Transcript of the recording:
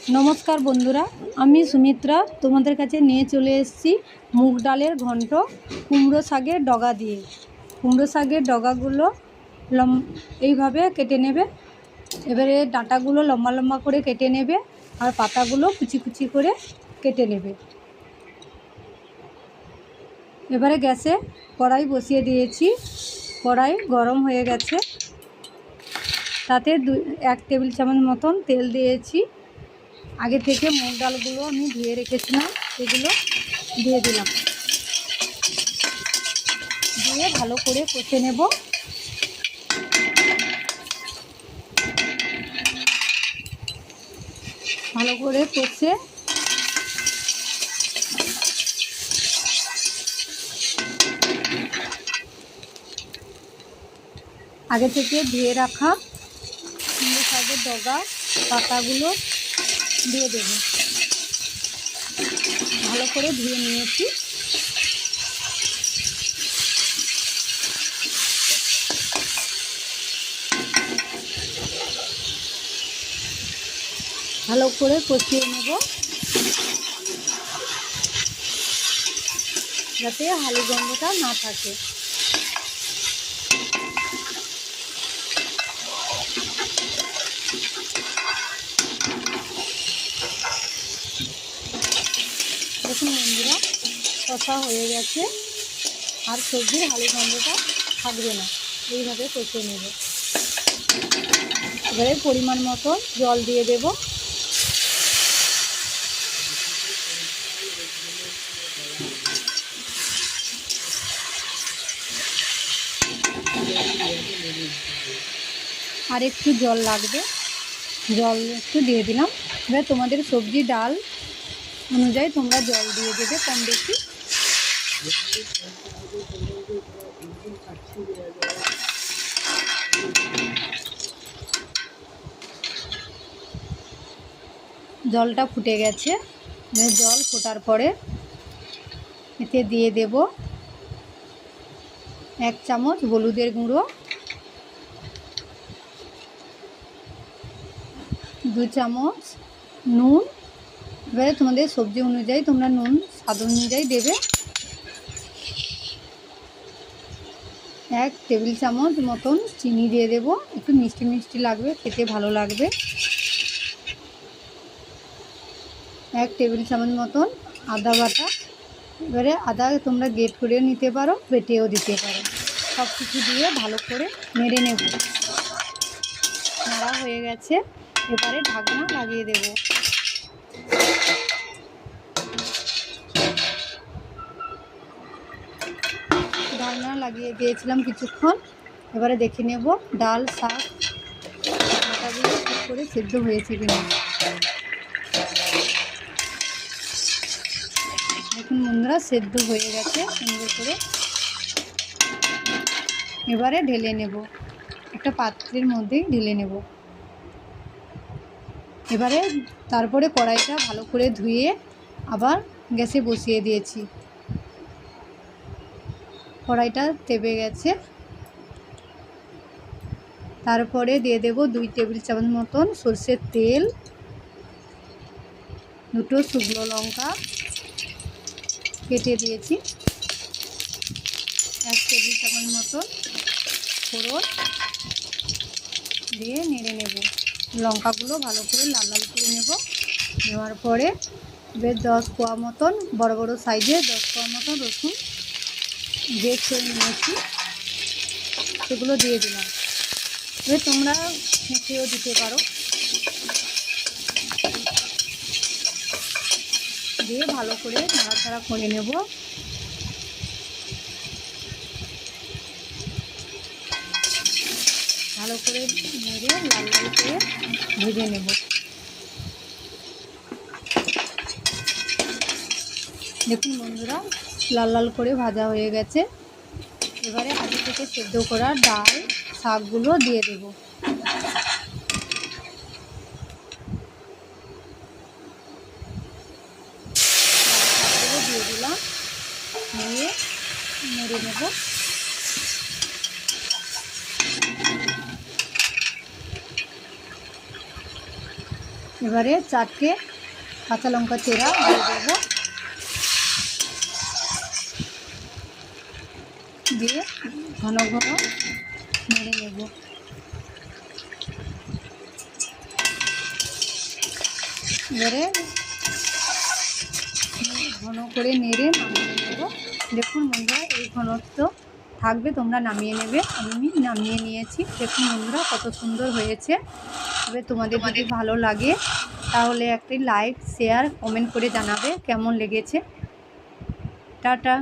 नमस्कार बंधुरा आमी सुमित्रा तुम्हादेर काछे निये चले एसेछि मुग डालेर घंट कुमड़ो शाकेर डगा दिए। कुमड़ो शाकेर डगागुलो এইভাবে केटे नेबे। एबारे डाँटागुलो लम्बा लम्बा करे केटे नेबे और पातागुलो कुचि कुचि करे केटे नेबे। एबारे गैसे कड़ाई बसिए दिएछि। कड़ाई गरम हये गेछे। ताते 1 टेबिल चामच मतन तेल दिएछि। आगे থেকে মুগ ডালগুলো আমি ধুয়ে রেখেছিলাম সেগুলো দিয়ে দিলাম। দিয়ে ভালো করে কষে নেব। ভালো করে কষে আগে থেকে ধুয়ে রাখা কুমড়ো শাকের ডগা পাতাগুলো দিয়ে দেব। ভালো করে ধুয়ে নিয়েছি। ভালো করে কষিয়ে নেব যাতে হালু গন্ধটা না থাকে। দেখুন বন্ধুরা কষা হয়ে গেছে আর সবজির হালু গন্ধটা থাকবে না। এইভাবে কষে নেব। এবারে পরিমাণ মতো জল দিয়ে দেব। আর একটু জল লাগবে, জল একটু দিয়ে দিলাম। এবার তোমাদের সবজি ডাল অনুযায়ী তোমরা জল দিয়ে দেবে কম বেশি। জলটা ফুটে গেছে। জল ফোটার পরে এতে দিয়ে দেব 1 চামচ হলুদের গুঁড়ো, 2 চামচ নুন। এবারে তোমাদের সবজি অনুযায়ী তোমরা নুন স্বাদ অনুযায়ী দেবে। 1 টেবিল চামচ মতন চিনি দিয়ে দেব। একটু মিষ্টি মিষ্টি লাগবে, খেতে ভালো লাগবে। 1 টেবিল চামচ মতন আদা বাটা। এবারে আদা তোমরা গ্রেট করে নিতে পারো, বেটেও দিতে পারো। সব কিছু দিয়ে ভালো করে নেড়ে নেব। নাড়া হয়ে গেছে। এবারে ঢাকনা লাগিয়ে দেব। ঢাকনা লাগিয়ে দিয়েছিলাম কিছুক্ষণ। এবারে দেখে নেব ডাল শাক ডাটাগুলো ঠিক করে সেদ্ধ হয়েছে কিনা। দেখুন বন্ধুরা সেদ্ধ হয়ে গেছে সুন্দর করে। এবারে ঢেলে নেব, একটা পাত্রের মধ্যে ঢেলে নেব। এবারে তারপরে কড়াইটা ভালো করে ধুয়ে আবার গ্যাসে বসিয়ে দিয়েছি। কড়াইটা তেবে গেছে। তারপরে দিয়ে দেব 2 টেবিল চামচ মতন সরষের তেল, 2টো শুকনো লঙ্কা কেটে দিয়েছি, 1 টেবিল চামচ মতন ফোড়ন দিয়ে নেড়ে নেব। লঙ্কাগুলো ভালো করে লাল লাল করে নেব। নেওয়ার পরে বেশ 10 কোয়া মতন বড় বড় সাইজে 10 কোয়া মতন রসুন বেশ করে নিয়েছি, সেগুলো দিয়ে দিলাম। এবার তোমরা হেঁচেও দিতে পারো। দিয়ে ভালো করে নাড়াচাড়া করে নেব। ভালো করে নেড়ে লাল লাল করে ভেজে নেব। দেখুন বন্ধুরা লাল লাল করে ভাজা হয়ে গেছে। এবারে আগে থেকে সেদ্ধ করা ডাল শাকগুলো দিয়ে দেব। শাকগুলো দিয়ে দিলাম, দিয়ে নেড়ে নেব। এবারে 4টে কাঁচা লঙ্কা চেরা দিয়ে দেবো, দিয়ে ঘন ঘন নেড়ে নেব। এবারে ঘন করে নেড়ে নামিয়ে নেব। দেখুন বন্ধুরা এই ঘনত্ব থাকবে, তোমরা নামিয়ে নেবে। আমি নামিয়ে নিয়েছি। দেখুন বন্ধুরা কত সুন্দর হয়েছে। তবে তোমাদের যদি ভালো লাগে তাহলে একটি লাইক, শেয়ার, কমেন্ট করে জানাবে কেমন লেগেছে। টাটা।